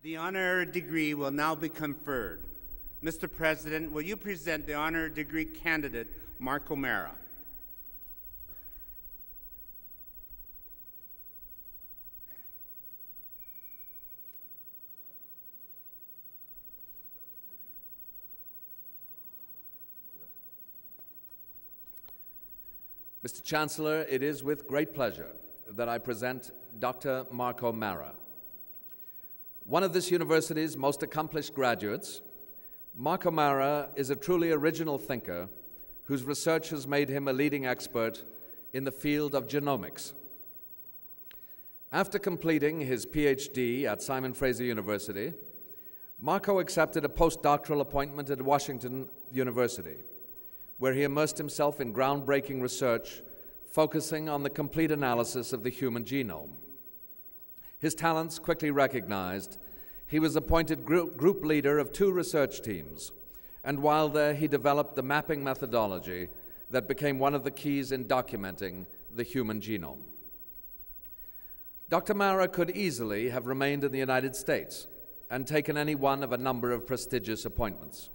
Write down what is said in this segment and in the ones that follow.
The honorary degree will now be conferred. Mr. President, will you present the honorary degree candidate, Marra? Mr. Chancellor, it is with great pleasure that I present Dr. Marra. One of this university's most accomplished graduates, Marra is a truly original thinker whose research has made him a leading expert in the field of genomics. After completing his PhD at Simon Fraser University, Marra accepted a postdoctoral appointment at Washington University, where he immersed himself in groundbreaking research focusing on the complete analysis of the human genome. His talents quickly recognized, he was appointed group leader of 2 research teams, and while there he developed the mapping methodology that became one of the keys in documenting the human genome. Dr. Marra could easily have remained in the United States and taken any one of a number of prestigious appointments.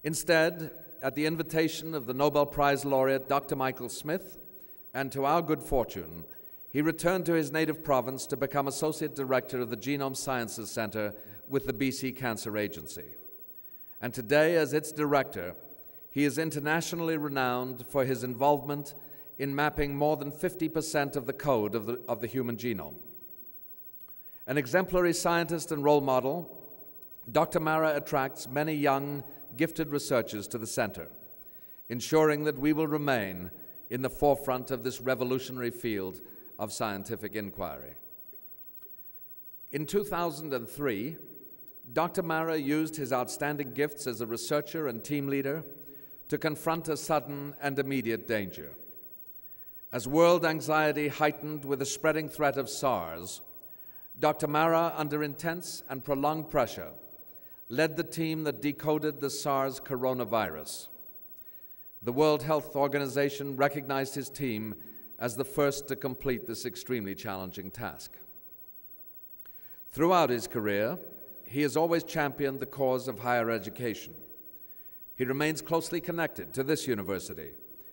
Instead, at the invitation of the Nobel Prize laureate Dr. Michael Smith, and to our good fortune, he returned to his native province to become Associate Director of the Genome Sciences Center with the BC Cancer Agency. And today, as its director, he is internationally renowned for his involvement in mapping more than 50% of the code of the human genome. An exemplary scientist and role model, Dr. Marra attracts many young, gifted researchers to the center, ensuring that we will remain in the forefront of this revolutionary field of scientific inquiry. In 2003, Dr. Marra used his outstanding gifts as a researcher and team leader to confront a sudden and immediate danger. As world anxiety heightened with the spreading threat of SARS, Dr. Marra, under intense and prolonged pressure, led the team that decoded the SARS coronavirus. The World Health Organization recognized his team as the first to complete this extremely challenging task. Throughout his career, he has always championed the cause of higher education. He remains closely connected to this university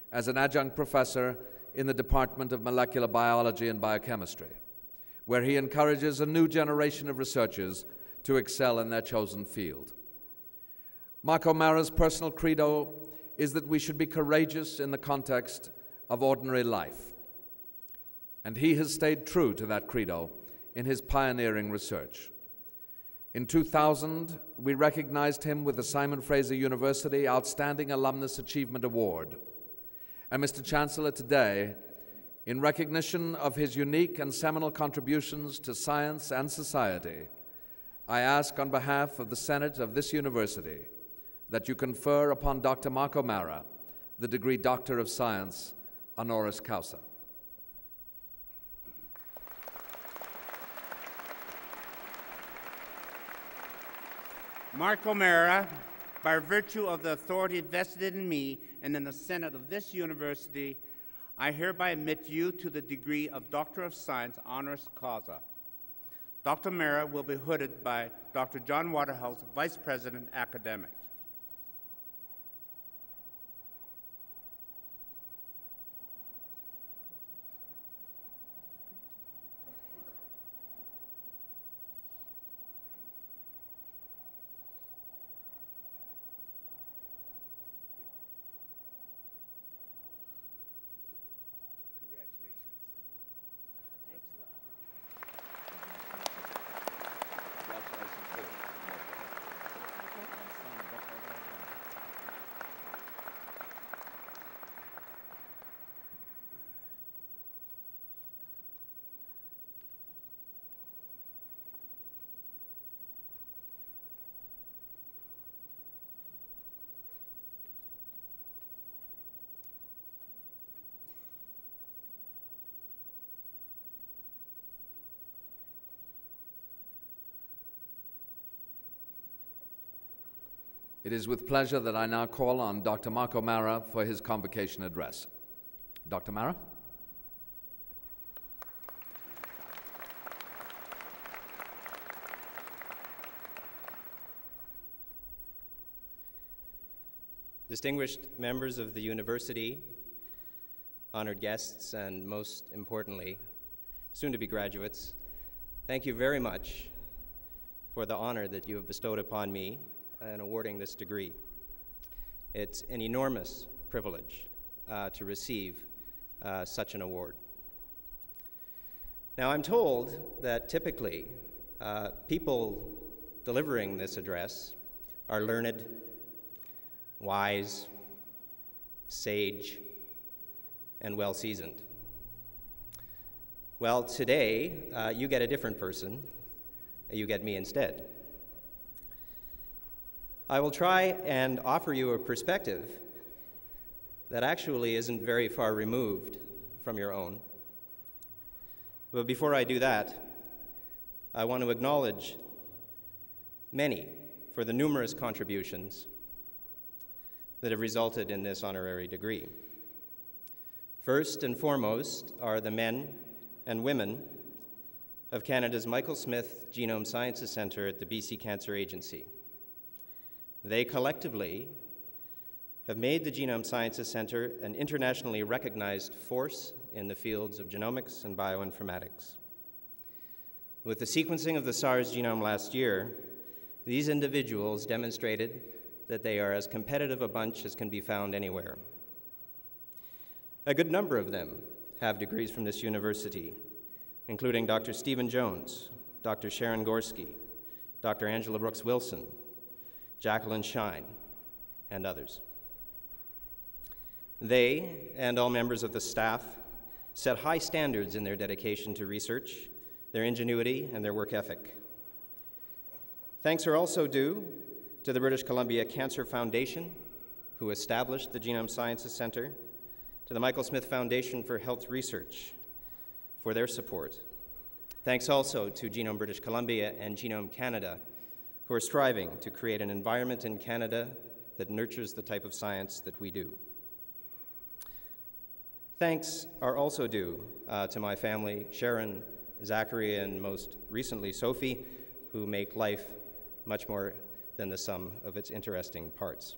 as an adjunct professor in the Department of Molecular Biology and Biochemistry, where he encourages a new generation of researchers to excel in their chosen field. Marra's personal credo is that we should be courageous in the context of ordinary life. And he has stayed true to that credo in his pioneering research. In 2000, we recognized him with the Simon Fraser University Outstanding Alumnus Achievement Award. And Mr. Chancellor, today, in recognition of his unique and seminal contributions to science and society, I ask on behalf of the Senate of this university that you confer upon Dr. Marra the degree Doctor of Science, honoris causa. Marra, by virtue of the authority vested in me and in the Senate of this university, I hereby admit you to the degree of Doctor of Science, honoris causa. Dr. Marra will be hooded by Dr. John Waterhouse, Vice President, Academics. It is with pleasure that I now call on Dr. Marra for his convocation address. Dr. Marra? distinguished members of the university, honored guests, and most importantly, soon-to-be graduates, thank you very much for the honor that you have bestowed upon me in awarding this degree. It's an enormous privilege to receive such an award. Now, I'm told that typically people delivering this address are learned, wise, sage, and well-seasoned. Well, today, you get a different person. You get me instead. I will try and offer you a perspective that actually isn't very far removed from your own. But before I do that, I want to acknowledge many for the numerous contributions that have resulted in this honorary degree. First and foremost are the men and women of Canada's Michael Smith Genome Sciences Centre at the BC Cancer Agency. They collectively have made the Genome Sciences Centre an internationally recognized force in the fields of genomics and bioinformatics. With the sequencing of the SARS genome last year, these individuals demonstrated that they are as competitive a bunch as can be found anywhere. A good number of them have degrees from this university, including Dr. Stephen Jones, Dr. Sharon Gorski, Dr. Angela Brooks-Wilson, Jacqueline Shine, and others. They, and all members of the staff, set high standards in their dedication to research, their ingenuity, and their work ethic. Thanks are also due to the British Columbia Cancer Foundation, who established the Genome Sciences Centre, to the Michael Smith Foundation for Health Research for their support. Thanks also to Genome British Columbia and Genome Canada, who are striving to create an environment in Canada that nurtures the type of science that we do. Thanks are also due to my family, Sharon, Zachary, and most recently Sophie, who make life much more than the sum of its interesting parts.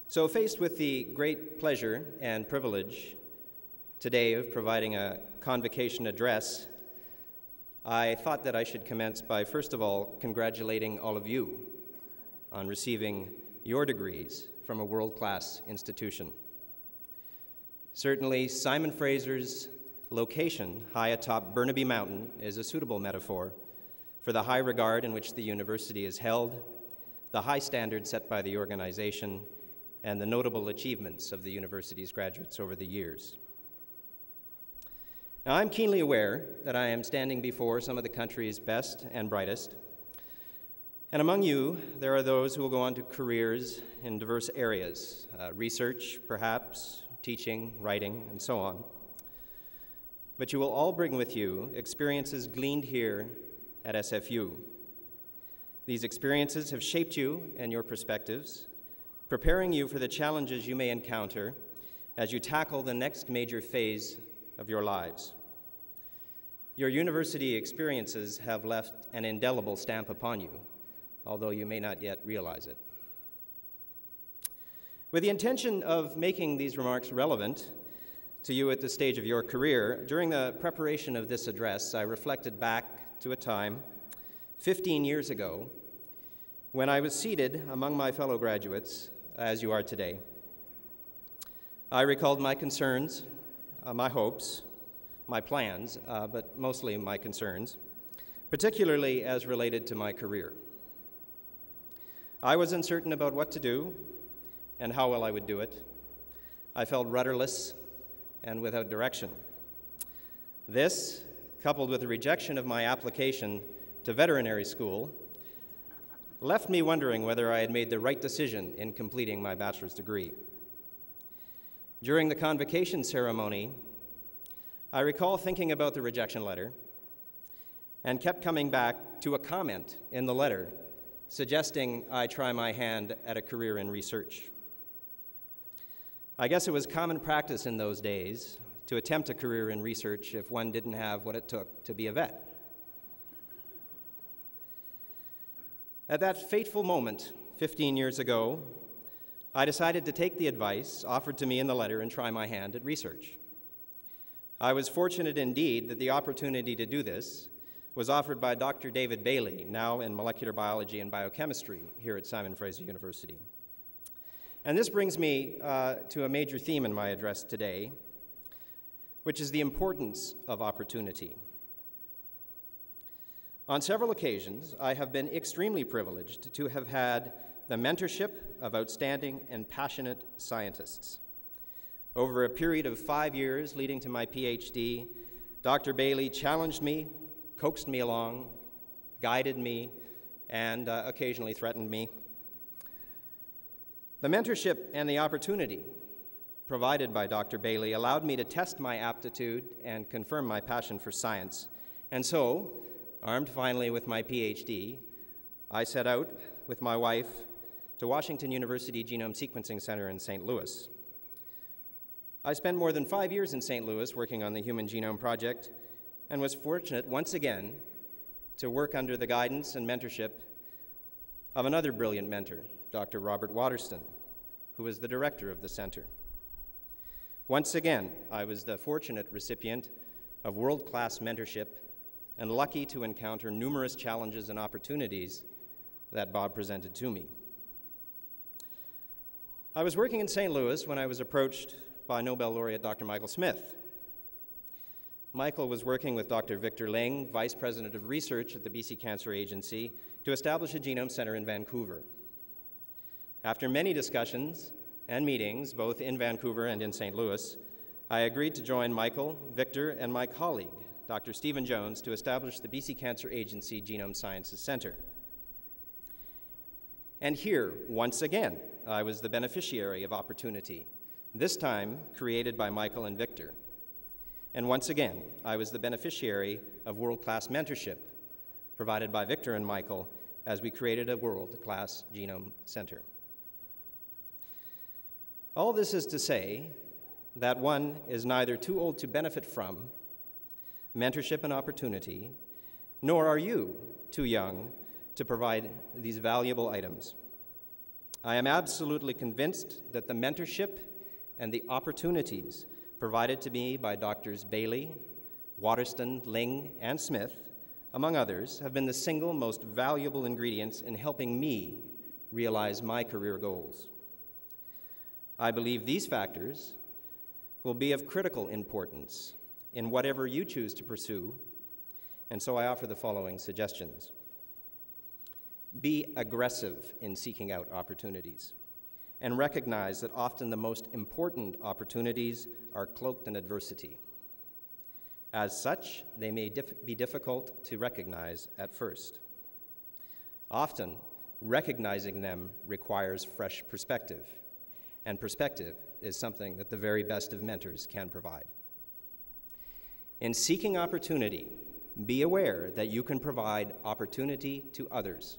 So, faced with the great pleasure and privilege today of providing a convocation address, I thought that I should commence by, first of all, congratulating all of you on receiving your degrees from a world-class institution. Certainly, Simon Fraser's location high atop Burnaby Mountain is a suitable metaphor for the high regard in which the university is held, the high standards set by the organization, and the notable achievements of the university's graduates over the years. Now, I'm keenly aware that I am standing before some of the country's best and brightest, and among you, there are those who will go on to careers in diverse areas, research, perhaps, teaching, writing, and so on. But you will all bring with you experiences gleaned here at SFU. These experiences have shaped you and your perspectives, preparing you for the challenges you may encounter as you tackle the next major phase of your lives. Your university experiences have left an indelible stamp upon you, although you may not yet realize it. With the intention of making these remarks relevant to you at this stage of your career, during the preparation of this address, I reflected back to a time 15 years ago when I was seated among my fellow graduates, as you are today. I recalled my concerns, my hopes, my plans, but mostly my concerns, particularly as related to my career. I was uncertain about what to do and how well I would do it. I felt rudderless and without direction. This, coupled with the rejection of my application to veterinary school, left me wondering whether I had made the right decision in completing my bachelor's degree. During the convocation ceremony, I recall thinking about the rejection letter and kept coming back to a comment in the letter suggesting I try my hand at a career in research. I guess it was common practice in those days to attempt a career in research if one didn't have what it took to be a vet. At that fateful moment 15 years ago, I decided to take the advice offered to me in the letter and try my hand at research. I was fortunate indeed that the opportunity to do this was offered by Dr. David Bailey, now in molecular biology and biochemistry here at Simon Fraser University. And this brings me to a major theme in my address today, which is the importance of opportunity. On several occasions, I have been extremely privileged to have had the mentorship of outstanding and passionate scientists. Over a period of 5 years leading to my PhD, Dr. Bailey challenged me, coaxed me along, guided me, and occasionally threatened me. The mentorship and the opportunity provided by Dr. Bailey allowed me to test my aptitude and confirm my passion for science. And so, armed finally with my PhD, I set out with my wife to Washington University Genome Sequencing Center in St. Louis. I spent more than 5 years in St. Louis working on the Human Genome Project and was fortunate once again to work under the guidance and mentorship of another brilliant mentor, Dr. Robert Waterston, who was the director of the center. Once again, I was the fortunate recipient of world-class mentorship and lucky to encounter numerous challenges and opportunities that Bob presented to me. I was working in St. Louis when I was approached by Nobel laureate Dr. Michael Smith. Michael was working with Dr. Victor Ling, Vice President of Research at the BC Cancer Agency, to establish a genome center in Vancouver. After many discussions and meetings, both in Vancouver and in St. Louis, I agreed to join Michael, Victor, and my colleague, Dr. Stephen Jones, to establish the BC Cancer Agency Genome Sciences Center. And here, once again, I was the beneficiary of opportunity, this time created by Michael and Victor. And once again, I was the beneficiary of world-class mentorship provided by Victor and Michael as we created a world-class genome center. All this is to say that one is neither too old to benefit from mentorship and opportunity, nor are you too young to provide these valuable items. I am absolutely convinced that the mentorship and the opportunities provided to me by Drs. Bailey, Waterston, Ling, and Smith, among others, have been the single most valuable ingredients in helping me realize my career goals. I believe these factors will be of critical importance in whatever you choose to pursue, and so I offer the following suggestions. Be aggressive in seeking out opportunities, and recognize that often the most important opportunities are cloaked in adversity. As such, they may be difficult to recognize at first. Often, recognizing them requires fresh perspective, and perspective is something that the very best of mentors can provide. In seeking opportunity, be aware that you can provide opportunity to others.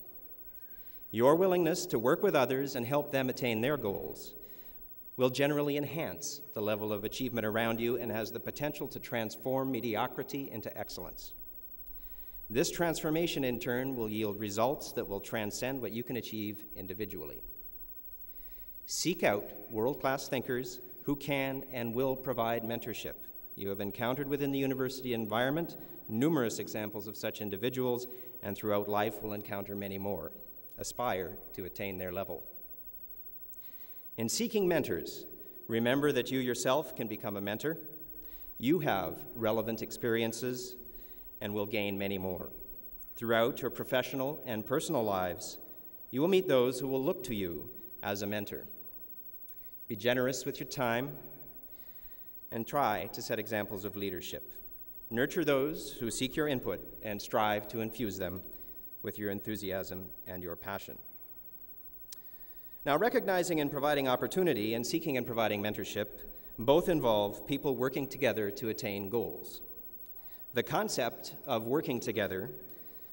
Your willingness to work with others and help them attain their goals will generally enhance the level of achievement around you and has the potential to transform mediocrity into excellence. This transformation, in turn, will yield results that will transcend what you can achieve individually. Seek out world-class thinkers who can and will provide mentorship. You have encountered within the university environment numerous examples of such individuals, and throughout life will encounter many more. Aspire to attain their level. In seeking mentors, remember that you yourself can become a mentor. You have relevant experiences and will gain many more. Throughout your professional and personal lives, you will meet those who will look to you as a mentor. Be generous with your time and try to set examples of leadership. Nurture those who seek your input and strive to infuse them with your enthusiasm and your passion. Now, recognizing and providing opportunity and seeking and providing mentorship both involve people working together to attain goals. The concept of working together,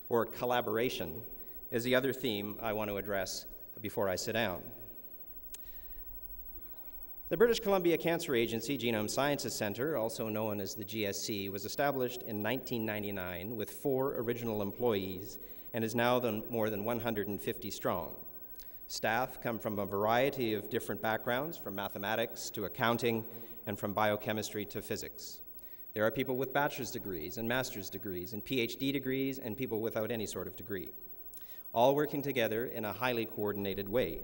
or collaboration, is the other theme I want to address before I sit down. The British Columbia Cancer Agency Genome Sciences Center, also known as the GSC, was established in 1999 with 4 original employees and is now more than 150 strong. Staff come from a variety of different backgrounds, from mathematics to accounting, and from biochemistry to physics. There are people with bachelor's degrees and master's degrees and PhD degrees and people without any sort of degree, all working together in a highly coordinated way.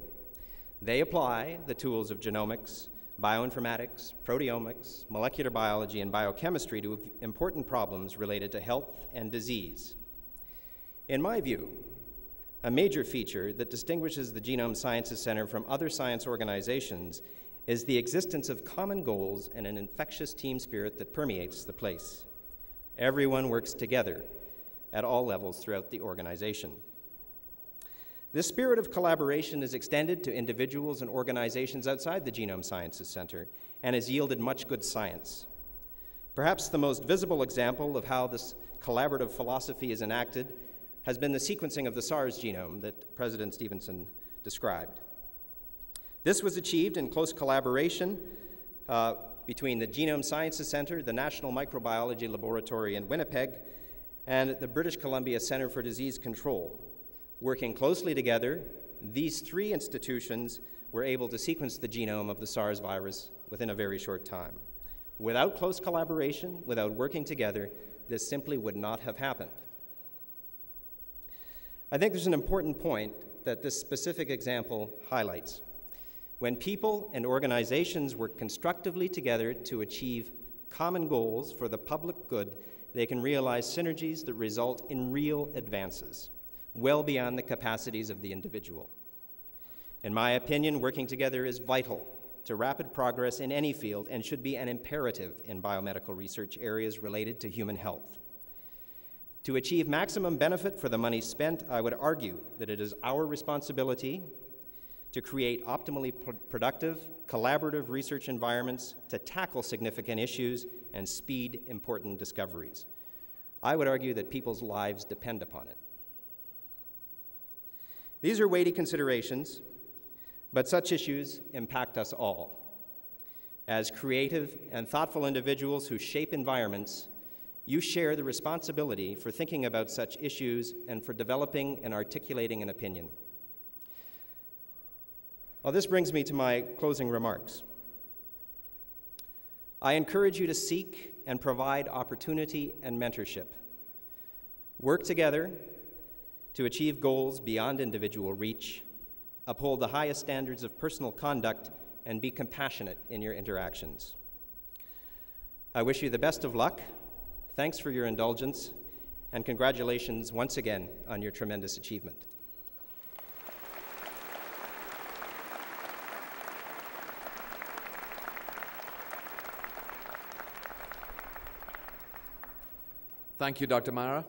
They apply the tools of genomics, bioinformatics, proteomics, molecular biology, and biochemistry to important problems related to health and disease. In my view, a major feature that distinguishes the Genome Sciences Center from other science organizations is the existence of common goals and an infectious team spirit that permeates the place. Everyone works together at all levels throughout the organization. This spirit of collaboration is extended to individuals and organizations outside the Genome Sciences Center and has yielded much good science. Perhaps the most visible example of how this collaborative philosophy is enacted has been the sequencing of the SARS genome that President Stevenson described. This was achieved in close collaboration between the Genome Sciences Center, the National Microbiology Laboratory in Winnipeg, and the British Columbia Centre for Disease Control. Working closely together, these three institutions were able to sequence the genome of the SARS virus within a very short time. Without close collaboration, without working together, this simply would not have happened. I think there's an important point that this specific example highlights. When people and organizations work constructively together to achieve common goals for the public good, they can realize synergies that result in real advances, well beyond the capacities of the individual. In my opinion, working together is vital to rapid progress in any field and should be an imperative in biomedical research areas related to human health. To achieve maximum benefit for the money spent, I would argue that it is our responsibility to create optimally productive, collaborative research environments to tackle significant issues and speed important discoveries. I would argue that people's lives depend upon it. These are weighty considerations, but such issues impact us all. As creative and thoughtful individuals who shape environments, you share the responsibility for thinking about such issues and for developing and articulating an opinion. Well, this brings me to my closing remarks. I encourage you to seek and provide opportunity and mentorship. Work together to achieve goals beyond individual reach, uphold the highest standards of personal conduct, and be compassionate in your interactions. I wish you the best of luck. Thanks for your indulgence, and congratulations once again on your tremendous achievement. Thank you, Dr. Marra.